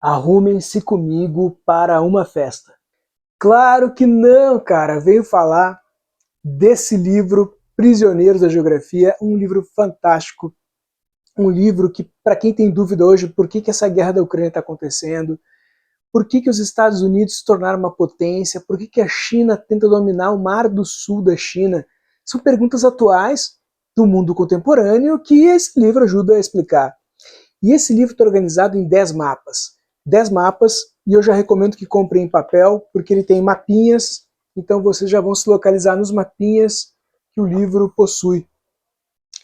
Arrumem-se comigo para uma festa. Claro que não, cara. Venho falar desse livro, Prisioneiros da Geografia, um livro fantástico, um livro que, para quem tem dúvida hoje, por que essa guerra da Ucrânia está acontecendo, por que os Estados Unidos se tornaram uma potência, por que a China tenta dominar o Mar do Sul da China, são perguntas atuais do mundo contemporâneo que esse livro ajuda a explicar. E esse livro está organizado em 10 mapas. 10 mapas, e eu já recomendo que comprem em papel, porque ele tem mapinhas, então vocês já vão se localizar nos mapinhas que o livro possui.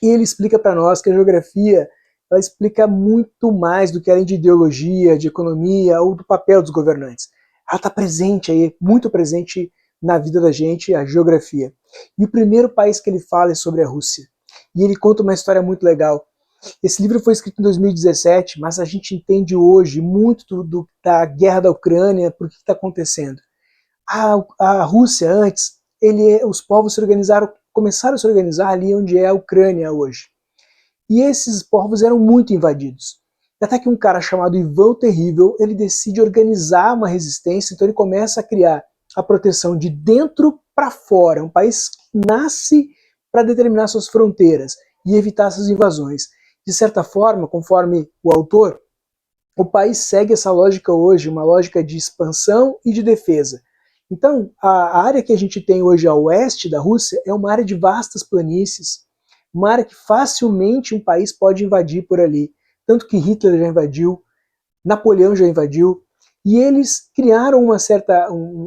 E ele explica para nós que a geografia ela explica muito mais do que além de ideologia, de economia ou do papel dos governantes. Ela está presente aí, muito presente na vida da gente, a geografia. E o primeiro país que ele fala é sobre a Rússia. E ele conta uma história muito legal. Esse livro foi escrito em 2017, mas a gente entende hoje muito da guerra da Ucrânia, por que está acontecendo. A Rússia, antes, os povos se organizaram, começaram a se organizar ali onde é a Ucrânia hoje. E esses povos eram muito invadidos. Até que um cara chamado Ivan o Terrível, ele decide organizar uma resistência, então ele começa a criar a proteção de dentro para fora, um país que nasce para determinar suas fronteiras e evitar essas invasões. De certa forma, conforme o autor, o país segue essa lógica hoje, uma lógica de expansão e de defesa. Então, a área que a gente tem hoje a oeste da Rússia é uma área de vastas planícies, uma área que facilmente um país pode invadir por ali. Tanto que Hitler já invadiu, Napoleão já invadiu, e eles criaram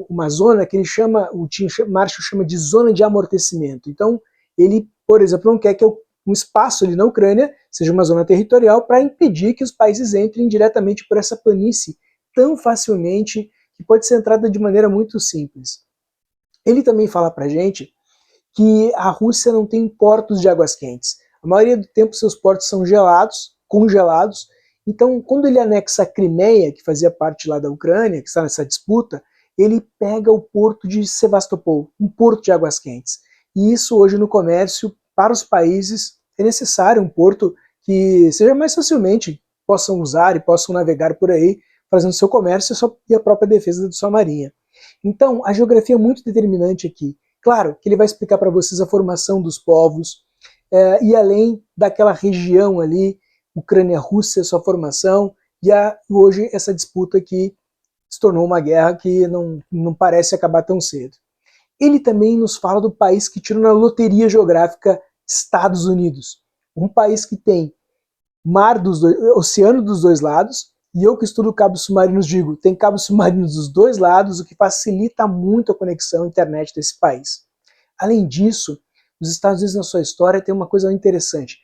uma zona que ele chama, o Tim Marshall chama de zona de amortecimento. Então, ele, por exemplo, não quer que um espaço ali na Ucrânia seja uma zona territorial para impedir que os países entrem diretamente por essa planície tão facilmente, que pode ser entrada de maneira muito simples. Ele também fala para a gente que a Rússia não tem portos de águas quentes. A maioria do tempo seus portos são gelados, congelados. Então, quando ele anexa a Crimeia, que fazia parte lá da Ucrânia, que está nessa disputa, ele pega o porto de Sevastopol, um porto de águas quentes. E isso hoje no comércio, para os países, é necessário um porto que seja mais facilmente possam usar e possam navegar por aí, fazendo seu comércio e a própria defesa da sua marinha. Então, a geografia é muito determinante aqui. Claro que ele vai explicar para vocês a formação dos povos, e além daquela região ali, Ucrânia-Rússia, sua formação, e hoje essa disputa que se tornou uma guerra que não parece acabar tão cedo. Ele também nos fala do país que tirou na loteria geográfica Estados Unidos. Um país que tem oceano dos dois lados, e eu que estudo cabos submarinos digo, tem cabos submarinos dos dois lados, o que facilita muito a conexão à internet desse país. Além disso, os Estados Unidos na sua história tem uma coisa interessante.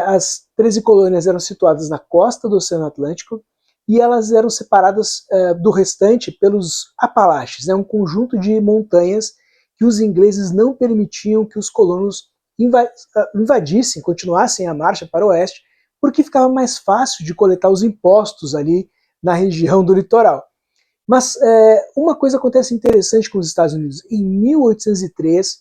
As 13 colônias eram situadas na costa do Oceano Atlântico e elas eram separadas do restante pelos Apalaches, um conjunto de montanhas que os ingleses não permitiam que os colonos invadissem, continuassem a marcha para o oeste, porque ficava mais fácil de coletar os impostos ali na região do litoral. Mas uma coisa acontece interessante com os Estados Unidos. Em 1803,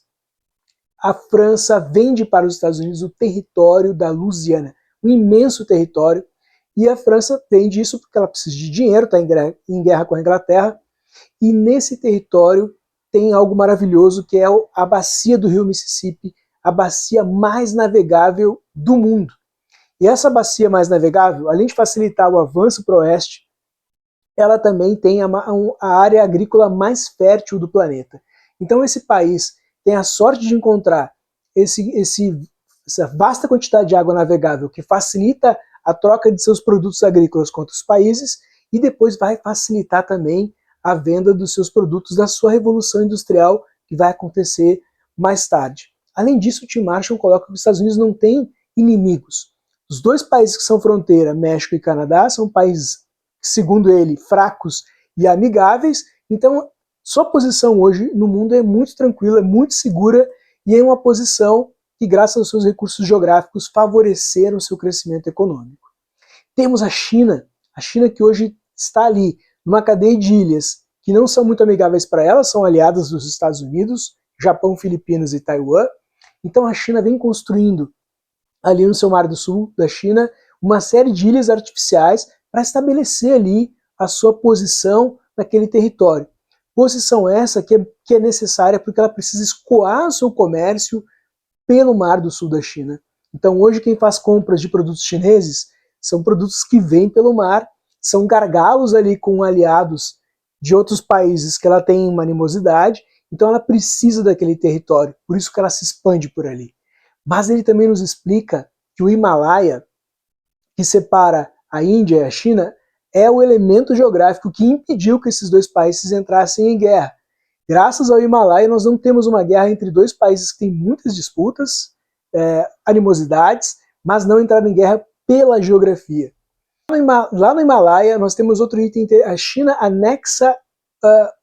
a França vende para os Estados Unidos o território da Louisiana, um imenso território, e a França vende isso porque ela precisa de dinheiro, está em guerra com a Inglaterra, e nesse território tem algo maravilhoso que é a bacia do rio Mississippi, a bacia mais navegável do mundo. E essa bacia mais navegável, além de facilitar o avanço para o oeste, ela também tem a área agrícola mais fértil do planeta. Então esse país tem a sorte de encontrar essa vasta quantidade de água navegável que facilita a troca de seus produtos agrícolas com outros países e depois vai facilitar também a venda dos seus produtos da sua revolução industrial que vai acontecer mais tarde. Além disso, o Tim Marshall coloca que os Estados Unidos não têm inimigos. Os dois países que são fronteira, México e Canadá, são países, segundo ele, fracos e amigáveis, então sua posição hoje no mundo é muito tranquila, é muito segura e é uma posição que, graças aos seus recursos geográficos, favoreceram o seu crescimento econômico. Temos a China que hoje está ali, numa cadeia de ilhas que não são muito amigáveis para ela, são aliadas dos Estados Unidos, Japão, Filipinas e Taiwan. Então a China vem construindo ali no seu Mar do Sul da China uma série de ilhas artificiais para estabelecer ali a sua posição naquele território. Posição essa que é necessária porque ela precisa escoar o seu comércio pelo Mar do Sul da China. Então hoje quem faz compras de produtos chineses são produtos que vêm pelo mar, são gargalos ali com aliados de outros países que ela tem uma animosidade, então ela precisa daquele território, por isso que ela se expande por ali. Mas ele também nos explica que o Himalaia, que separa a Índia e a China, é o elemento geográfico que impediu que esses dois países entrassem em guerra. Graças ao Himalaia, nós não temos uma guerra entre dois países que têm muitas disputas, animosidades, mas não entraram em guerra pela geografia. Lá no Himalaia, nós temos outro item, a China anexa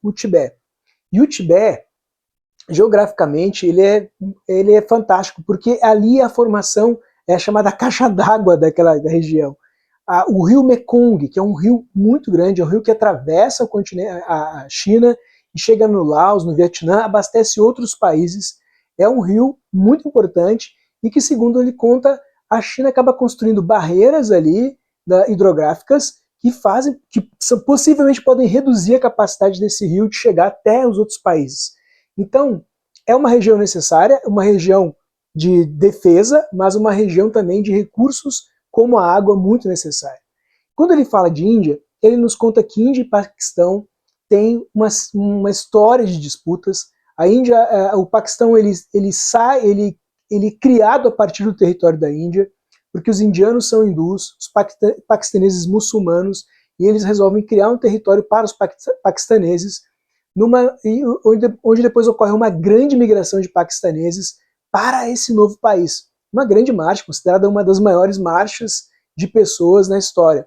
o Tibete. E o Tibete, geograficamente, ele é fantástico, porque ali a formação é a chamada caixa d'água da região. O rio Mekong, que é um rio muito grande, é um rio que atravessa o continente, a China e chega no Laos, no Vietnã, abastece outros países. É um rio muito importante e que, segundo ele conta, a China acaba construindo barreiras ali hidrográficas que possivelmente podem reduzir a capacidade desse rio de chegar até os outros países. Então, é uma região necessária, uma região de defesa, mas uma região também de recursos como a água muito necessária. Quando ele fala de Índia, ele nos conta que Índia e Paquistão têm uma história de disputas. A Índia, o Paquistão, ele é criado a partir do território da Índia, porque os indianos são hindus, os paquistaneses muçulmanos, e eles resolvem criar um território para os paquistaneses, onde depois ocorre uma grande migração de paquistaneses para esse novo país. Uma grande marcha, considerada uma das maiores marchas de pessoas na história.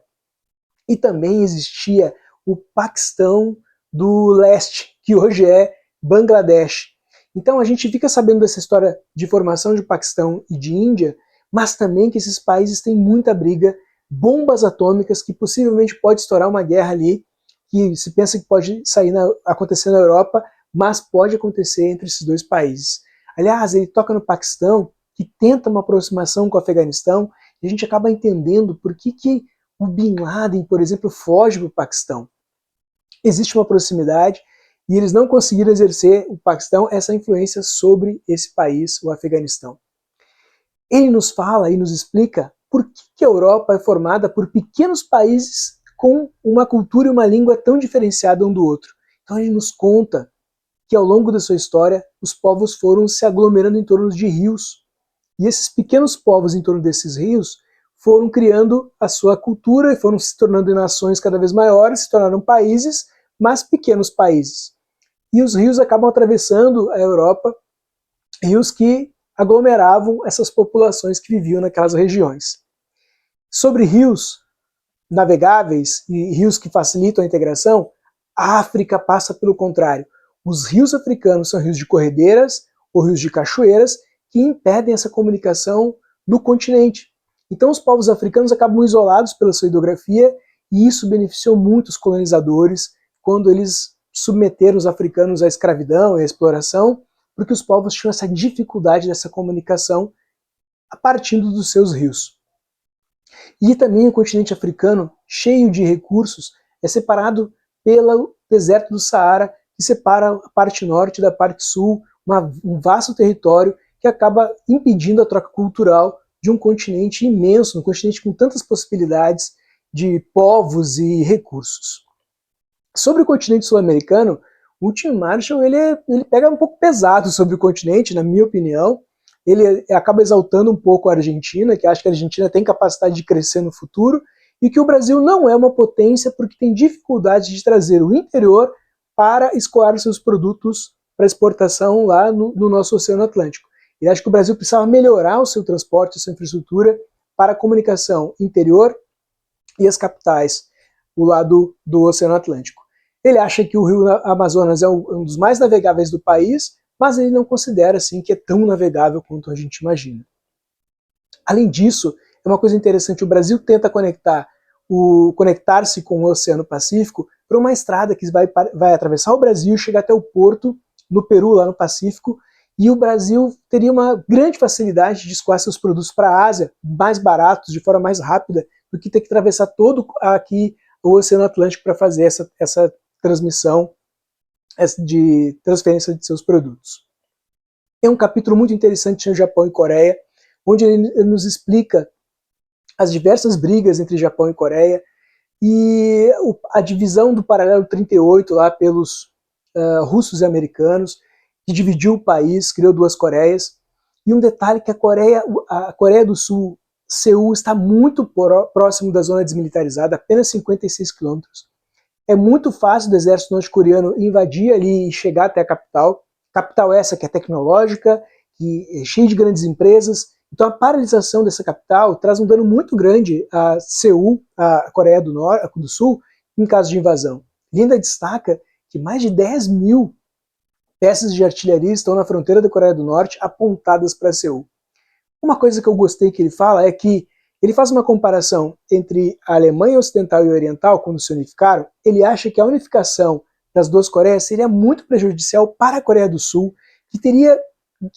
E também existia o Paquistão do Leste, que hoje é Bangladesh. Então a gente fica sabendo dessa história de formação de Paquistão e de Índia, mas também que esses países têm muita briga, bombas atômicas, que possivelmente pode estourar uma guerra ali, que se pensa que pode acontecer na Europa, mas pode acontecer entre esses dois países. Aliás, ele toca no Paquistão, que tenta uma aproximação com o Afeganistão, e a gente acaba entendendo por que o Bin Laden, por exemplo, foge para o Paquistão. Existe uma proximidade, e eles não conseguiram exercer, o Paquistão, essa influência sobre esse país, o Afeganistão. Ele nos fala e nos explica por que a Europa é formada por pequenos países com uma cultura e uma língua tão diferenciada um do outro. Então ele nos conta que ao longo da sua história, os povos foram se aglomerando em torno de rios. E esses pequenos povos em torno desses rios foram criando a sua cultura e foram se tornando em nações cada vez maiores, se tornaram países, mas pequenos países. E os rios acabam atravessando a Europa, rios que aglomeravam essas populações que viviam naquelas regiões. Sobre rios navegáveis e rios que facilitam a integração, a África passa pelo contrário. Os rios africanos são rios de corredeiras ou rios de cachoeiras que impedem essa comunicação no continente. Então os povos africanos acabam isolados pela sua hidrografia e isso beneficiou muito os colonizadores quando eles submeteram os africanos à escravidão e à exploração, porque os povos tinham essa dificuldade dessa comunicação a partir dos seus rios. E também o continente africano, cheio de recursos, é separado pelo deserto do Saara, que separa a parte norte da parte sul, um vasto território que acaba impedindo a troca cultural de um continente imenso, um continente com tantas possibilidades de povos e recursos. Sobre o continente sul-americano, o Tim Marshall ele pega um pouco pesado sobre o continente, na minha opinião. Ele acaba exaltando um pouco a Argentina, que acha que a Argentina tem capacidade de crescer no futuro, e que o Brasil não é uma potência porque tem dificuldade de trazer o interior para escoar os seus produtos para exportação lá no nosso Oceano Atlântico. Ele acha que o Brasil precisava melhorar o seu transporte, a sua infraestrutura para a comunicação interior e as capitais, o lado do Oceano Atlântico. Ele acha que o Rio Amazonas é um dos mais navegáveis do país, mas ele não considera assim que é tão navegável quanto a gente imagina. Além disso, é uma coisa interessante, o Brasil tenta conectar-se com o Oceano Pacífico por uma estrada que vai atravessar o Brasil e chegar até o porto no Peru, lá no Pacífico, e o Brasil teria uma grande facilidade de escoar seus produtos para a Ásia, mais baratos, de forma mais rápida, do que ter que atravessar todo aqui o Oceano Atlântico para fazer essa transmissão de transferência de seus produtos. É um capítulo muito interessante no Japão e Coreia, onde ele nos explica as diversas brigas entre Japão e Coreia e a divisão do paralelo 38 lá pelos russos e americanos, que dividiu o país, criou duas Coreias. E um detalhe que a Coreia do Sul, Seul, está muito próximo da zona desmilitarizada, apenas 56 quilômetros. É muito fácil do exército norte-coreano invadir ali e chegar até a capital. Capital essa que é tecnológica, que é cheia de grandes empresas. Então a paralisação dessa capital traz um dano muito grande a Seul, a Coreia do Sul, em caso de invasão. Ele ainda destaca que mais de 10 mil peças de artilharia estão na fronteira da Coreia do Norte apontadas para Seul. Uma coisa que eu gostei que ele fala é que ele faz uma comparação entre a Alemanha Ocidental e Oriental, quando se unificaram. Ele acha que a unificação das duas Coreias seria muito prejudicial para a Coreia do Sul, que teria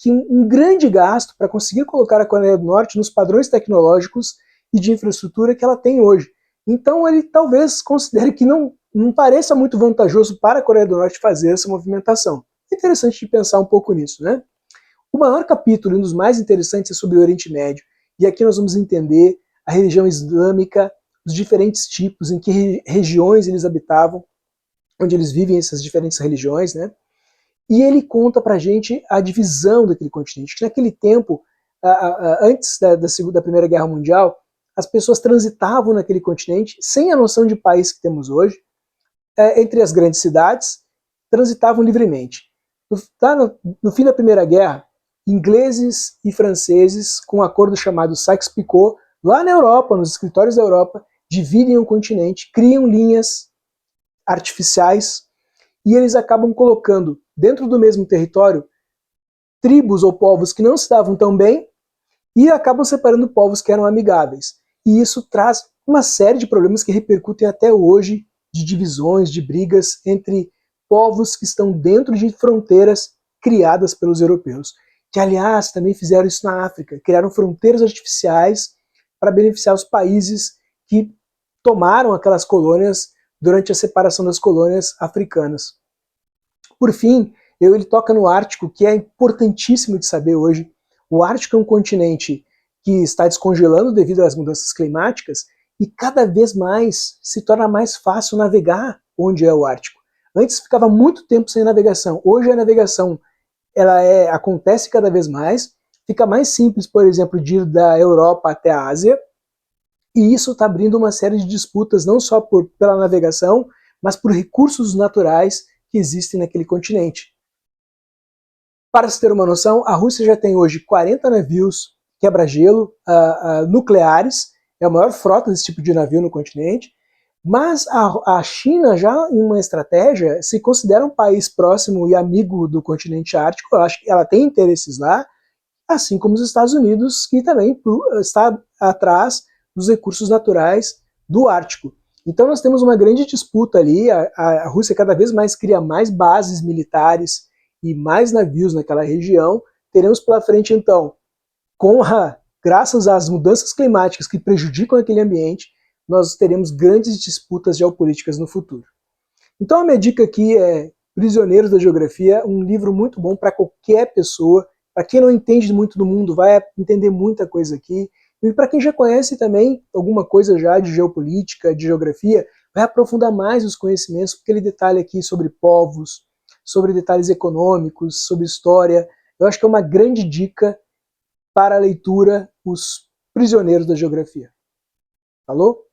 um grande gasto para conseguir colocar a Coreia do Norte nos padrões tecnológicos e de infraestrutura que ela tem hoje. Então ele talvez considere que não pareça muito vantajoso para a Coreia do Norte fazer essa movimentação. É interessante de pensar um pouco nisso, né? O maior capítulo, um dos mais interessantes, é sobre o Oriente Médio. E aqui nós vamos entender a religião islâmica, os diferentes tipos, em que regiões eles habitavam, onde eles vivem essas diferentes religiões, né? E ele conta pra gente a divisão daquele continente, que naquele tempo, antes da Primeira Guerra Mundial, as pessoas transitavam naquele continente sem a noção de país que temos hoje, entre as grandes cidades, transitavam livremente. No fim da Primeira Guerra, ingleses e franceses, com um acordo chamado Sykes-Picot, lá na Europa, nos escritórios da Europa, dividem o continente, criam linhas artificiais e eles acabam colocando dentro do mesmo território tribos ou povos que não se davam tão bem e acabam separando povos que eram amigáveis. E isso traz uma série de problemas que repercutem até hoje, de divisões, de brigas entre povos que estão dentro de fronteiras criadas pelos europeus. Que, aliás, também fizeram isso na África, criaram fronteiras artificiais para beneficiar os países que tomaram aquelas colônias durante a separação das colônias africanas. Por fim, ele toca no Ártico, que é importantíssimo de saber hoje. O Ártico é um continente que está descongelando devido às mudanças climáticas e cada vez mais se torna mais fácil navegar onde é o Ártico. Antes ficava muito tempo sem navegação, hoje a navegação acontece cada vez mais, fica mais simples, por exemplo, de ir da Europa até a Ásia, e isso está abrindo uma série de disputas, não só pela navegação, mas por recursos naturais que existem naquele continente. Para se ter uma noção, a Rússia já tem hoje 40 navios quebra-gelo nucleares, é a maior frota desse tipo de navio no continente, mas a China, já em uma estratégia, se considera um país próximo e amigo do continente ártico. Eu acho que ela tem interesses lá, assim como os Estados Unidos, que também está atrás dos recursos naturais do Ártico. Então nós temos uma grande disputa ali, a Rússia cada vez mais cria mais bases militares e mais navios naquela região. Teremos pela frente, então, graças às mudanças climáticas que prejudicam aquele ambiente, nós teremos grandes disputas geopolíticas no futuro. Então a minha dica aqui é Prisioneiros da Geografia, um livro muito bom para qualquer pessoa. Para quem não entende muito do mundo, vai entender muita coisa aqui. E para quem já conhece também alguma coisa já de geopolítica, de geografia, vai aprofundar mais os conhecimentos, porque ele detalha aqui sobre povos, sobre detalhes econômicos, sobre história. Eu acho que é uma grande dica para a leitura, Os Prisioneiros da Geografia. Falou?